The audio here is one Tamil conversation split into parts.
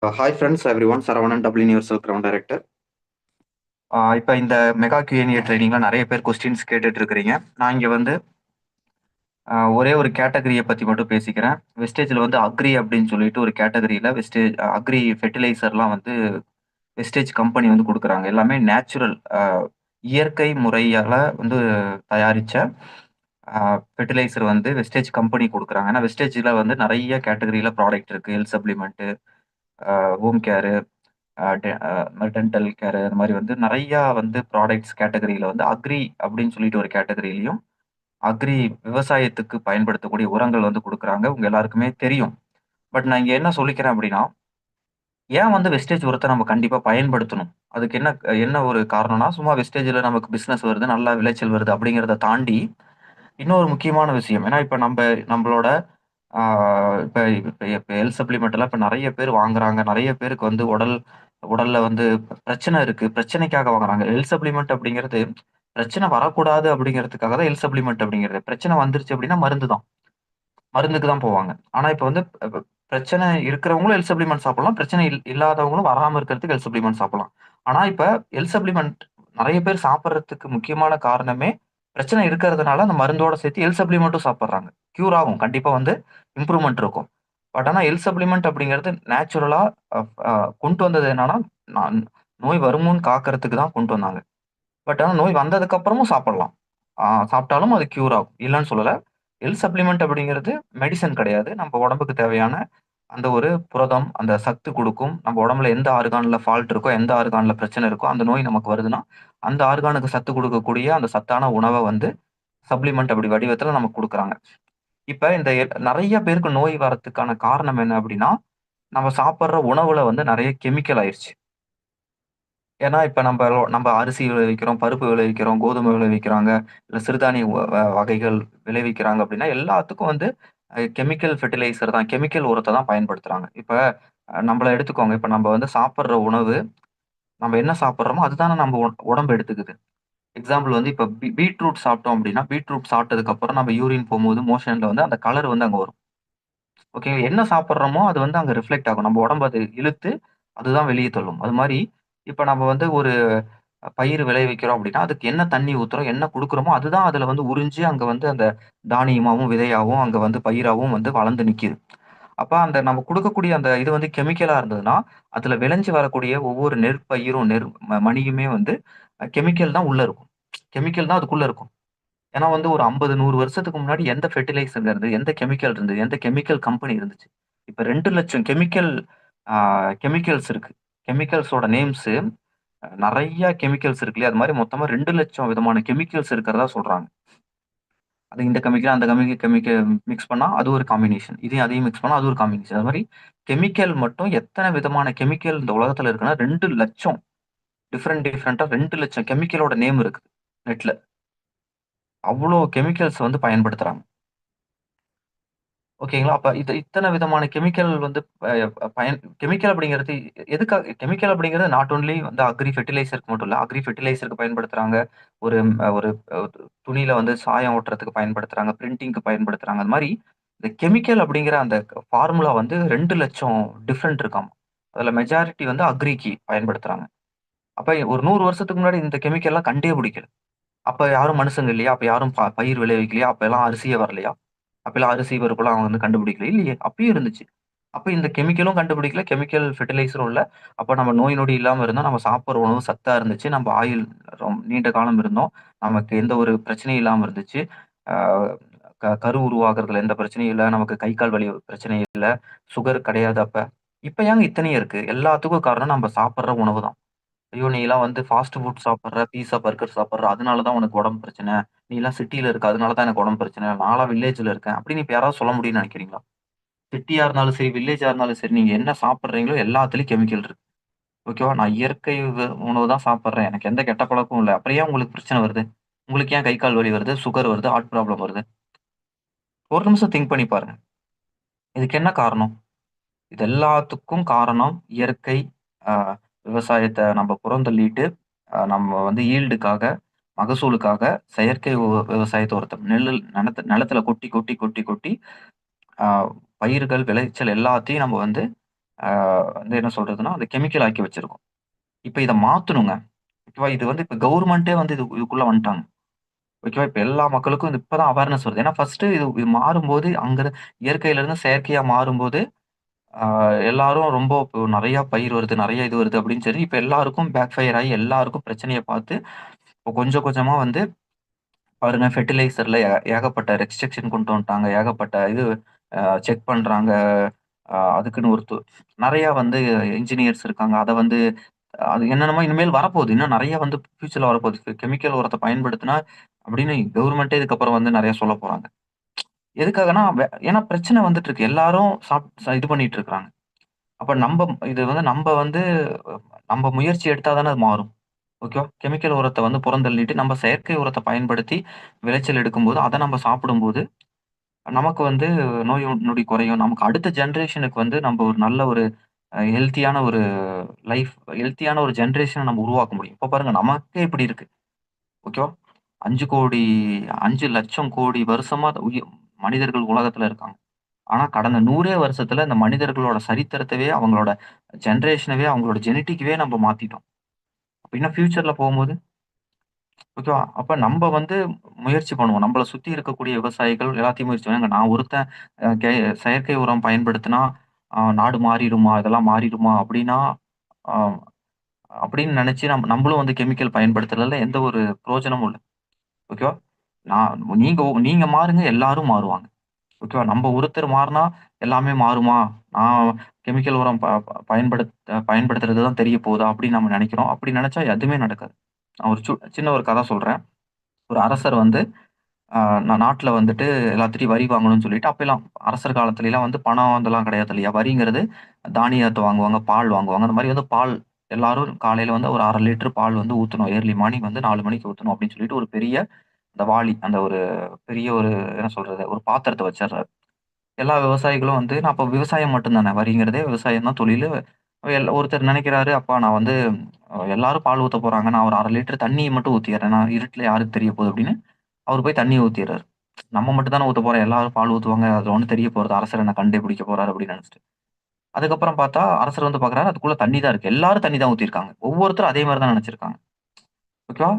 Hi friends every one Saravanan W universal ground director. இப்போ இந்த மெகா Q&A ட்ரைனிங்ல நிறைய பேர் கொஸ்டின்ஸ் கேட்டுட்டு இருக்கிறீங்க. நான் இங்கே வந்து ஒரே ஒரு கேட்டகரியை பற்றி மட்டும் பேசிக்கிறேன். வெஸ்டேஜில் வந்து அக்ரி அப்படின்னு சொல்லிட்டு ஒரு கேட்டகரியில் வெஸ்டேஜ் அக்ரி ஃபெர்டிலைசர்லாம் வந்து வெஸ்டேஜ் கம்பெனி வந்து கொடுக்குறாங்க. எல்லாமே நேச்சுரல் இயற்கை முறையால் வந்து தயாரித்த ஃபெர்டிலைசர் வந்து வெஸ்டேஜ் கம்பெனி கொடுக்குறாங்க. ஏன்னா வெஸ்டேஜில் வந்து நிறைய கேட்டகரியில் ப்ராடக்ட் இருக்குது. ஹெல்த் சப்ளிமெண்ட்டு, ஹோம் கேரு, டென்டல் கேர், அந்த மாதிரி வந்து நிறையா வந்து ப்ராடக்ட்ஸ் கேட்டகரியில் வந்து அக்ரி அப்படின்னு சொல்லிட்டு ஒரு கேட்டகரியிலையும் அக்ரி விவசாயத்துக்கு பயன்படுத்தக்கூடிய உரங்கள் வந்து கொடுக்குறாங்க. உங்க எல்லாருக்குமே தெரியும். பட் நான் இங்க என்ன சொல்லிக்கிறேன் அப்படின்னா, ஏன் வந்து வெஸ்டேஜ் உரத்த நம்ம கண்டிப்பா பயன்படுத்தணும்? அதுக்கு என்ன என்ன ஒரு காரணம்னா, சும்மா வெஸ்டேஜ்ல நமக்கு பிசினஸ் வருது, நல்லா விளைச்சல் வருது அப்படிங்கிறத தாண்டி, இன்னொரு முக்கியமான விஷயம். ஏன்னா இப்ப நம்மளோட ஆ இப்ப இப்ப இப்ப ஹெல்த் சப்ளிமெண்ட் எல்லாம் இப்ப நெறைய பேர் வாங்குறாங்க. நெறைய பேருக்கு வந்து உடல்ல வந்து பிரச்சனை இருக்கு. பிரச்சனைக்காக வாங்குறாங்க. ஹெல்த் சப்ளிமெண்ட் அப்படிங்கிறது பிரச்சனை வரக்கூடாது அப்படிங்கிறதுக்காக தான் ஹெல்த் சப்ளிமெண்ட் அப்படிங்கிறது. பிரச்சனை வந்துருச்சு அப்படின்னா மருந்து தான். மருந்துக்கு தான் போவாங்க. ஆனா இப்ப வந்து பிரச்சனை இருக்கிறவங்களும் ஹெல்த் சப்ளிமெண்ட் சாப்பிடலாம். பிரச்சனை இல்லாதவங்களும் வராம இருக்கிறதுக்கு ஹெல்த் சப்ளிமெண்ட் சாப்பிடலாம். ஆனா இப்ப ஹெல்த் சப்ளிமெண்ட் நெறைய பேர் சாப்பிடுறதுக்கு முக்கியமான காரணமே, பிரச்சனை இருக்கிறதுனால அந்த மருந்தோட சேர்த்து ஹெல்த் சப்ளிமெண்ட்டும் சாப்பிடுறாங்க. கியூர் ஆகும். கண்டிப்பா வந்து இம்ப்ரூவ்மென்ட் இருக்கும். பட் ஆனா ஹெல்த் சப்ளிமெண்ட் அப்படிங்கிறது நேச்சுரலா அ அ கொண்டு வந்தது என்னன்னா, நான் நோய் வருமுன் காக்கிறதுக்கு தான் கொண்டு வந்தாங்க. பட் ஆனா நோய் வந்ததுக்கு அப்புறமும் சாப்பிடலாம். சாப்பிட்டாலும் அது கியூர் ஆகும். இல்லன்னு சொல்லல. ஹெல்த் சப்ளிமெண்ட் அப்படிங்கிறது மெடிசின் கிடையாது. நம்ம உடம்புக்கு தேவையான அந்த ஒரு புரதம், அந்த சத்து குடுக்கும். நம்ம உடம்புல எந்த ஆர்கான்ல ஃபால்ட் இருக்கோ, எந்த ஆர்கான்ல பிரச்சனை இருக்கோ, அந்த நோய் நமக்கு வருதுன்னா, அந்த ஆர்கானுக்கு சத்து குடுக்கக்கூடிய அந்த சத்தான உணவ வந்து சப்ளிமெண்ட் அப்படி வடிவத்தில நமக்கு குடுக்குறாங்க. இப்ப இந்த நெறைய பேருக்கு நோய் வரதுக்கான காரணம் என்ன அப்படின்னா, நம்ம சாப்பிடுற உணவுல வந்து நெறைய கெமிக்கல் ஆயிருச்சு. ஏன்னா, இப்ப நம்ப அரிசி விளைவிக்கிறோம், பருப்பு விளைவிக்கிறோம், கோதுமை விளைவிக்கிறாங்க, இல்ல சிறுதானிய வகைகள் விளைவிக்கிறாங்க அப்படின்னா, எல்லாத்துக்கும் வந்து கெமிக்கல் ஃபெர்டிலைசர் தான். கெமிக்கல் உரத்த தான் பயன்படுத்துறாங்க. இப்ப நம்பள எடுத்துக்கோங்க. இப்ப நம்ப வந்து சாப்பிடுற உணவு, நம்ம என்ன சாப்பிடுறோமோ, அதுதானே நம்ம உடம்பு எடுத்துக்குது. எக்ஸாம்பிள் வந்து இப்ப பீட்ரூட் சாப்பிட்டோம் அப்படின்னா, பீட்ரூட் சாப்பிட்டதுக்கு அப்புறம் நம்ம யூரின் போம்போது, மோஷன்ல வந்து அந்த கலர் வந்து அங்க வரும். ஓகே. என்ன சாப்பிடுறோமோ, அது வந்து அங்க ரிஃப்ளெக்ட் ஆகும். நம்ம உடம்பு அது இழுத்து, அதுதான் வெளிய தள்ளும். அது மாரி, இப்ப நம்ம வந்து ஒரு பயிர் விளைவிக்கிறோம் அப்படின்னா, அதுக்கு என்ன தண்ணி ஊத்துறோம், என்ன குடுக்குறோமோ, அதுதான் அதுல வந்து உறிஞ்சு அங்க வந்து அந்த தானியமாவும், விதையாவும், அங்க வந்து பயிராவும் வந்து வளர்ந்து நிக்கிது. அப்ப அந்த நம்ம குடுக்கக்கூடிய அந்த இது வந்து கெமிக்கலா இருந்ததுன்னா, அதுல விளைஞ்சு வரக்கூடிய ஒவ்வொரு நெற்பயிரும், மணியுமே வந்து கெமிக்கல் தான் உள்ள இருக்கும். கெமிக்கல் தான் அதுக்குள்ள இருக்கும். ஏன்னா வந்து ஒரு 50, 100 வருஷத்துக்கு முன்னாடி எந்த ஃபெர்டிலைசர்ங்கிறது, எந்த கெமிக்கல் இருந்தது, எந்த கெமிக்கல் கம்பெனி இருந்துச்சு. இப்ப 2,00,000 ஆ கெமிக்கல்ஸ் இருக்கு. கெமிக்கல்ஸோட நேம்ஸு நெறைய கெமிக்கல்ஸ் இருக்கு இல்லையா? அது மாரி மொத்தமா 2,00,000 விதமான கெமிக்கல்ஸ் இருக்கிறதா சொல்றாங்க. அது இந்த கெமிக்கல், அந்த கெமிக்கல் மிக்ஸ் பண்ணா அது ஒரு காம்பினேஷன். அதையும் மிக்ஸ் பண்ணா அது ஒரு காம்பினேஷன். அது மாரி கெமிக்கல் மட்டும் எத்தன விதமான கெமிக்கல் இந்த உலகத்துல இருக்குன்னா 2,00,000 டிஃபரெண்டா 2,00,000 கெமிக்கலோட நேம் இருக்கு நெட்ல. அவ்ளோ கெமிக்கல்ஸ் வந்து பயன்படுத்துறாங்க. ஓகேங்களா? அப்ப இத்தன விதமான கெமிக்கல் வந்து கெமிக்கல் அப்படிங்கிறது எதுக்காக கெமிக்கல் அப்படிங்கிறது நாட் ஒன்லி வந்து அக்ரி ஃபெர்டிலைசர்க்கு மட்டும் இல்ல. அக்ரி ஃபெர்டிலைசர்க்கு பயன்படுத்துறாங்க. ஒரு ஒரு துணியில வந்து சாயம் ஒட்டுறதுக்கு பயன்படுத்துறாங்க. பிரிண்டிங்க்கு பயன்படுத்துறாங்க. அது மாரி இந்த கெமிக்கல் அப்படிங்கிற அந்த ஃபார்முலா வந்து 2,00,000 டிஃபரெண்ட் இருக்காமா. அதுல மெஜாரிட்டி வந்து அக்ரிக்கு பயன்படுத்துறாங்க. அப்ப ஒரு 100 வருஷத்துக்கு முன்னாடி இந்த கெமிக்கல்லாம் கண்டே பிடிக்கல. அப்ப யாரும் மனுசங்க இல்லையா? அப்ப யாரும் பயிர் விளைவிக்கலையா? அப்பல்லாம் அரிசியே வரலையா? அப்பல்லாம் அரிசி, பருப்புலாம் அவங்க வந்து கண்டுபிடிக்கல. இல்லையே! அப்பயும் இருந்துச்சு. அப்ப இந்த கெமிக்கலும் கண்டுபிடிக்கல, கெமிக்கல் ஃபெர்டிலைசரும் இல்ல. அப்ப நம்ம நோய் நொடி இல்லாம இருந்தோம். நம்ம சாப்பிடுற உணவு சத்தா இருந்துச்சு. நம்ம ஆயுள் நீண்ட காலம் இருந்தோம். நமக்கு எந்த ஒரு பிரச்சனையும் இல்லாம இருந்துச்சு. ஆ கரு உருவாகுறதுல எந்த பிரச்சனையும் இல்ல. நமக்கு கை, கால் வலி பிரச்சனை இல்ல. சுகர் கிடையாது அப்ப. இப்ப ஏங்க இத்தனையும் இருக்கு? எல்லாத்துக்கும் காரணம் நம்ம சாப்பிடுற உணவு தான். ஐயோ! நீலாம் வந்து ஃபாஸ்ட் ஃபுட் சாப்பிடுற, பீஸா, பர்கர் சாப்பிடுற. அதனால தான் உனக்கு உடம்பு பிரச்சனை. நீலாம் சிட்டில இருக்க. அதனால தான் எனக்கு உடம்பு பிரச்சனை. நான்லாம் வில்லேஜ்ல இருக்கேன். அப்படின்னு இப்ப யாராவது சொல்ல முடியும்னு நினைக்கிறீங்களா? சிட்டியா இருந்தாலும் சரி, வில்லேஜா இருந்தாலும் சரி, நீங்க என்ன சாப்பிடுறீங்களோ எல்லாத்துலயும் கெமிக்கல் இருக்கு. ஓகேவா? நான் இயற்கை உணவு தான் சாப்பிடுறேன். எனக்கு எந்த கெட்ட பழக்கமும் இல்ல. அப்புறம் ஏன் உங்களுக்கு பிரச்சனை வருது? உங்களுக்கு ஏன் கை, கால் வலி வருது? சுகர் வருது? ஹார்ட் ப்ராப்ளம் வருது? ஒரு நிமிஷம் திங்க் பண்ணி பாருங்க. இதுக்கு என்ன காரணம்? இது எல்லாத்துக்கும் காரணம் இயற்கை அ விவசாயத்த நம்ம புறந்தள்ளிட்டு, நம்ம வந்து ஈல்டுக்காக, மகசூலுக்காக செயற்கை விவசாயத்த ஒருத்தர் நிலத்துல கொட்டி, கொட்டி, கொட்டி, கொட்டி அ பயிர்கள், விளைச்சல் எல்லாத்தையும் நம்ம வந்து அ வந்து என்ன சொல்றதுன்னா, அந்த கெமிக்கல் ஆக்கி வச்சிருக்கோம். இப்ப இத மாத்தணுங்க. ஓகேவா? இது வந்து இப்ப கவர்மெண்ட்டே வந்து இதுக்குள்ள வந்துட்டாங்க. ஓகேவா? இப்ப எல்லா மக்களுக்கும் இப்ப தான் அவேர்னஸ் வருது. ஏன்னா ஃபர்ஸ்ட்டு இது மாறும்போது இயற்கையில இருந்து செயற்கையா மாறும்போது, ஆ எல்லாரும் ரொம்ப இப்போ நெறைய பயிர் வருது, நெறைய இது வருது அப்படின்னு சொல்லி, இப்ப எல்லாருக்கும் பேக் ஃபயர் ஆயி எல்லாருக்கும் பிரச்சனைய பார்த்து, இப்போ கொஞ்சம் கொஞ்சமா வந்து பாருங்க ஃபெர்டிலைசர்ல ஏகப்பட்ட ரெஸ்ட்ரிக்ஷன் கொண்டு வந்துட்டாங்க. ஏகப்பட்ட இது செக் பண்றாங்க. அதுக்குன்னு நெறைய வந்து என்ஜினியர்ஸ் இருக்காங்க. அத வந்து அது என்னென்னமோ இனிமேல் வரப்போகுது. இன்னும் நெறைய வந்து ஃபியூச்சர்ல வரப்போகுது. கெமிக்கல் உரத்த பயன்படுத்தினா அப்படின்னு கவர்மெண்ட்டே இதுக்கப்புறம் வந்து நெறைய சொல்லப் போறாங்க. எதுக்காகன்னா, ஏன்னா பிரச்சனை வந்துட்டு இருக்கு. எல்லாரும் இது பண்ணிட்டு இருக்காங்க. அப்ப இது வந்து நம்ப முயற்சி எடுத்தா தானே அது மாறும். ஓகேவா? கெமிக்கல் உரத்த வந்து புறந்தள்ளிட்டு நம்ம செயற்கை உரத்த பயன்படுத்தி விளைச்சல் எடுக்கும்போது, அத நம்ம சாப்பிடும்போது, நமக்கு வந்து நோய் நொடி குறையும். நமக்கு அடுத்த ஜெனரேஷனுக்கு வந்து நம்ப ஒரு நல்ல ஒரு ஹெல்த்தியான ஒரு லைஃப் ஹெல்த்தியான ஒரு ஜெனரேஷன நம்ம உருவாக்க முடியும். இப்ப பாருங்க நமக்கே இப்படி இருக்கு. ஓகேவா? 5,00,00,000 5,00,000,00,000 வருஷமா மனிதர்கள் உலகத்துல இருக்காங்க. ஆனா கடந்த 100 வருஷத்துல இந்த மனிதர்களோட சரித்திரத்தவே, அவங்களோட ஜெனரேஷனவே, அவங்களோட ஜெனடிக்கவே நம்ம மாத்திட்டோம். அப்ப இன்னும் ஃபியூச்சர்ல போம்போது ஓகேவா? அப்ப நம்ப வந்து முயற்சி பண்ணுவோம். நம்மள சுத்தி இருக்கக்கூடிய விவசாயிகள் எல்லாத்தையும் முயற்சி பண்ணுவாங்க. நான் ஒருத்தன் செயற்கை உரம் பயன்படுத்தினா, நாடு மாறிடுமா? இதெல்லாம் மாறிடுமா? அப்படின்னா, அ அப்படின்னு நெனச்சு நம்பளும் வந்து கெமிக்கல் பயன்படுத்துறதுல எந்த ஒரு பிரயோஜனமும் இல்ல. ஓகேவா? நீங்க மாறுங்க, எல்லாரும் மாறுவாங்க. ஓகேவா? நம்ப ஒருத்தர் மாறுனா எல்லாமே மாறுமா? நான் கெமிக்கல் உரம் பயன்படுத்துறது தான் தெரிய போதா? அப்படின்னு நம்ம நெனைக்கிறோம். அப்படி நெனச்சா எதுவுமே நடக்காது. நான் ஒரு சின்ன ஒரு கதை சொல்றேன். ஒரு அரசர் வந்து அ நாட்ல வந்துட்டு எல்லாத்துட்டயும் வரி வாங்கணும்னு சொல்லிட்டு, அப்பல்லாம் அரசர் காலத்துலலாம் வந்து பணம் அதெல்லாம் கிடையாது இல்லையா? வரிங்கிறது தானியத்த வாங்குவாங்க, பால் வாங்குவாங்க. அந்த மாரி வந்து பால் எல்லாரும் காலையில வந்து ஒரு 1/2 லிட்டர் பால் வந்து ஊத்தணும். ஏர்லி மார்னிங் வந்து 4 மணிக்கு ஊத்தணும் அப்படின்னு சொல்லிட்டு ஒரு பெரிய அந்த வாளி, அந்த ஒரு பெரிய ஒரு என்ன சொல்றது? ஒரு பாத்திரத்த வச்சர்றாரு. எல்லா விவசாயிகளும் வந்து நான் அப்ப விவசாயம் மட்டும் தானே. வரிங்கிறதே விவசாயம் தான் தொழிலு. ஒருத்தர் நெனைக்கிறாரு, அப்பா நான் வந்து எல்லாரும் பால் ஊத்த போறாங்க. நான் ஒரு 1/2 லிட்டர் தண்ணிய மட்டும் ஊத்திர்றேன். நான் இருட்டுல யாருக்கு தெரிய போகுது அப்படின்னு, அவரு போய் தண்ணிய ஊத்திர்றாரு. நம்ம மட்டும் தானே ஊத்த போறோம். எல்லாரும் பால் ஊத்துவாங்க. அதுல ஒண்ணும் தெரிய போறது. அரசர் என்ன கண்டே பிடிக்க போறாரு அப்படின்னு நெனச்சுட்டு. அதுக்கப்புறம் பார்த்தா, அரசர் வந்து பார்க்குறாரு, அதுக்குள்ள தண்ணி தான் இருக்கு. எல்லாரும் தண்ணி தான் ஊத்தியிருக்காங்க. ஒவ்வொருத்தரும் அதே மாரி தான் நெனச்சிருக்காங்க. ஓகேவா?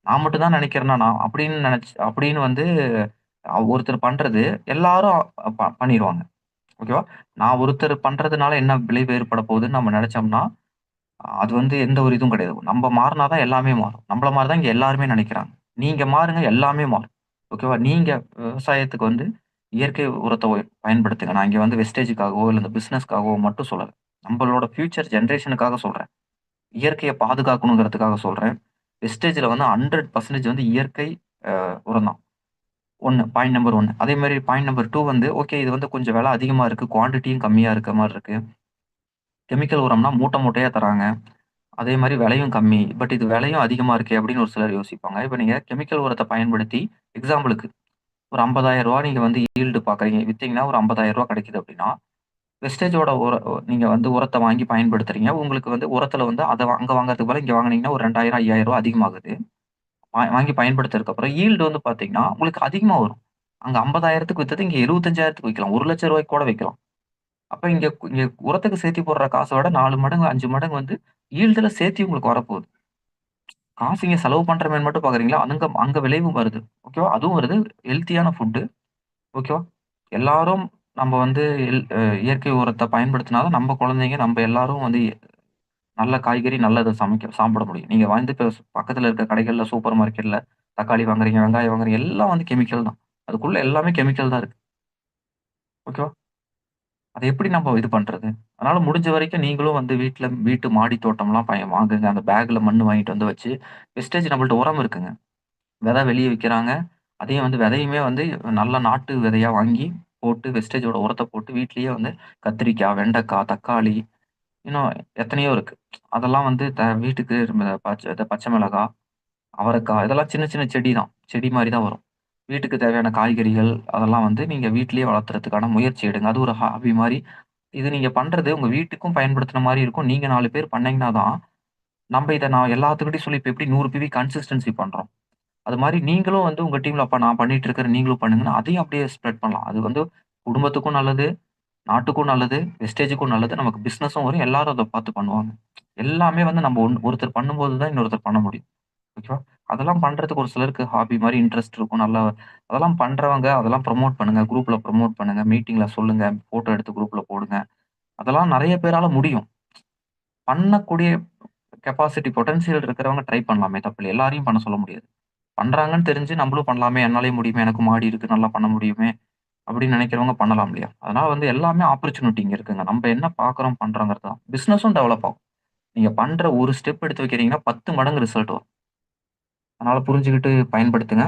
நான் மட்டும் தான் நெனைக்கிறேனா நான் அப்படின்னு வந்து ஒருத்தர் பண்றது எல்லாரும் பண்ணிருவாங்க. ஓகேவா? நான் ஒருத்தர் பண்றதுனால என்ன விளைவு ஏற்பட போகுதுன்னு நம்ம நெனச்சோம்னா, அது வந்து எந்த ஒரு இதுவும் கிடையாது. நம்ப மாறுனா தான் எல்லாமே மாறும். நம்மள மாரி தான் இங்க எல்லாருமே நெனைக்கிறாங்க. நீங்க மாறுங்க எல்லாமே மாறும். ஓகேவா? நீங்க விவசாயத்துக்கு வந்து இயற்கை உரத்த பயன்படுத்துங்க. நான் இங்க வந்து வெஸ்டேஜுக்காகவோ, இல்ல இந்த பிசினஸ்க்காகவோ மட்டும் சொல்லல. நம்பளோட ஃபியூச்சர் ஜெனரேஷனுக்காக சொல்றேன். இயற்கைய பாதுகாக்கணுங்கிறதுக்காக சொல்றேன். வெஸ்டேஜ்ல வந்து 100% வந்து இயற்கை உரம் தான். 1 பாயிண்ட் நம்பர் 1. அதே மாரி பாயிண்ட் நம்பர் 2 வந்து ஓகே இது வந்து கொஞ்சம் விலை அதிகமா இருக்கு. குவான்டிட்டியும் கம்மியா இருக்க மாரி இருக்கு. கெமிக்கல் உரம்னா மூட்டை மூட்டையா தராங்க. அதே மாரி விலையும் கம்மி. பட் இது விலையும் அதிகமா இருக்கே அப்படின்னு ஒரு சிலர் யோசிப்பாங்க. இப்ப நீங்க கெமிக்கல் உரத்த பயன்படுத்தி எக்ஸாம்பிளுக்கு ஒரு ரூ. 50,000 நீங்க வந்து ஈல்டு பார்க்குறீங்க. வித்தீங்கன்னா ஒரு ரூ. 50,000 கிடைக்குது அப்படின்னா, வெஸ்டேஜோட நீங்க வந்து உரத்த வாங்கி பயன்படுத்துறீங்க. உங்களுக்கு வந்து உரத்துல வந்து அங்க வாங்குறதுக்கு பதிலா இங்க வாங்குனீங்கன்னா ஒரு 2,000, ரூ. 5,000 அதிகமாகுது. வாங்கி பயன்படுத்துனதுக்கு அப்புறம் ஈல்டு வந்து பார்த்தீங்கன்னா, உங்களுக்கு அதிகமா வரும். அங்க 50,000க்கு வித்தது இங்க 75,000க்கு விக்கலாம். ரூ. 1,00,000 கூட விக்கலாம். அப்ப இங்க உரத்துக்கு சேர்த்தி போடுற காச விட 4 மடங்கு, 5 மடங்கு வந்து ஈல்டுல சேர்த்தி உங்களுக்கு வரப்போகுது. காசு இங்க செலவு பண்றோமேன்னு மட்டும் பார்க்குறீங்களா? அங்க அங்க விளைவும் வருது. ஓகேவா? அதுவும் வருது. ஹெல்த்தியான ஃபுட்டு. ஓகேவா? எல்லாரும் நம்ம வந்து இயற்கை உரத்த பயன்படுத்தினா தான் நம்ம குழந்தைங்க, நம்ம எல்லாரும் வந்து நல்ல காய்கறி, நல்லத சாப்பிட முடியும். நீங்க வந்து இப்ப பக்கத்துல இருக்க கடைகள்ல, சூப்பர் மார்க்கெட்ல தக்காளி வாங்குறீங்க, வெங்காயம் வாங்குறீங்க, எல்லாம் வந்து கெமிக்கல் தான். அதுக்குள்ள எல்லாமே கெமிக்கல் தான் இருக்கு. ஓகேவா? அத எப்படி நம்ம இது பண்றது? அதனால முடிஞ்ச வரைக்கும் நீங்களும் வந்து வீட்டு மாடி தோட்டம்லாம் வாங்குங்க. அந்த பேக்ல மண்ணு வாங்கிட்டு வந்து வச்சு, வெஸ்டேஜ் நம்மள்ட்ட உரம் இருக்குங்க. விதை வெளிய விக்கிறாங்க. அதையும் வந்து விதையுமே வந்து நல்ல நாட்டு விதையா வாங்கி போட்டு வெஸ்டேஜோட உரத்த போட்டு வீட்லயே வந்து கத்திரிக்காய், வெண்டைக்காய், தக்காளி இன்னும் எத்தனையோ இருக்கு. அதெல்லாம் வந்து வீட்டுக்கு பச்சை மிளகாய், அவரைக்காய் இதெல்லாம் சின்ன சின்ன செடி தான். செடி மாரி தான் வரும். வீட்டுக்கு தேவையான காய்கறிகள் அதெல்லாம் வந்து நீங்க வீட்டிலேயே வளர்த்துறதுக்கான முயற்சி எடுங்க. அது ஒரு ஹாபி மாரி. இது நீங்க பண்றது உங்க வீட்டுக்கும் பயன்படுத்துன மாரி இருக்கும். நீங்க 4 பேர் பண்ணீங்கன்னா தான், நான் எல்லாத்துக்கிட்டயும் சொல்லி இப்ப எப்படி 100 பிவி கன்சிஸ்டன்சி பண்றோம். அது மாரி நீங்களும் வந்து உங்க டீம்ல அப்ப நான் பண்ணிட்டு இருக்கிறேன். நீங்களும் பண்ணுங்கன்னா, அதையும் அப்படியே ஸ்ப்ரெட் பண்ணலாம். அது வந்து குடும்பத்துக்கும் நல்லது. நாட்டுக்கும் நல்லது, வெஸ்டேஜுக்கும் நல்லது. நமக்கு பிசினஸும் வரும். எல்லாரும் அத பார்த்து பண்ணுவாங்க. எல்லாமே வந்து நம்ம ஒருத்தர் பண்ணும்போது தான் இன்னொருத்தர் பண்ண முடியும். ஓகேவா? அதெல்லாம் பண்றதுக்கு ஒரு சிலருக்கு ஹாபி மாரி இன்ட்ரெஸ்ட் இருக்கும். நல்லா அதெல்லாம் பண்றவங்க அதெல்லாம் ப்ரமோட் பண்ணுங்க. குரூப்ல ப்ரமோட் பண்ணுங்க. மீட்டிங்ல சொல்லுங்க. ஃபோட்டோ எடுத்து குரூப்ல போடுங்க. அதெல்லாம் நெறைய பேரால முடியும். பண்ணக்கூடிய கெப்பாசிட்டி பொட்டன்ஷியல் இருக்கிறவங்க ட்ரை பண்ணலாமே தப்பில்ல. எல்லாரையும் பண்ண சொல்ல முடியாது. பண்றாங்கன்னு தெரிஞ்சு நம்மளும் பண்ணலாமே! என்னாலயும் முடியுமே! எனக்கு மாடி இருக்கு. நல்லா பண்ண முடியுமே! அப்படின்னு நினைக்கிறவங்க பண்ணலாம் இல்லையா? அதனால வந்து எல்லாமே ஆப்பர்ச்சுனிட்டி இங்க இருக்குங்க. நம்ப என்ன பார்க்குறோம், பண்றோங்கிறது தான். பிசினஸும் டெவலப் ஆகும். நீங்க பண்ற ஒரு ஸ்டெப் எடுத்து வைக்கிறீங்கன்னா, 10 மடங்கு ரிசல்ட் வரும். அதனால புரிஞ்சுகிட்டு பயன்படுத்துங்க.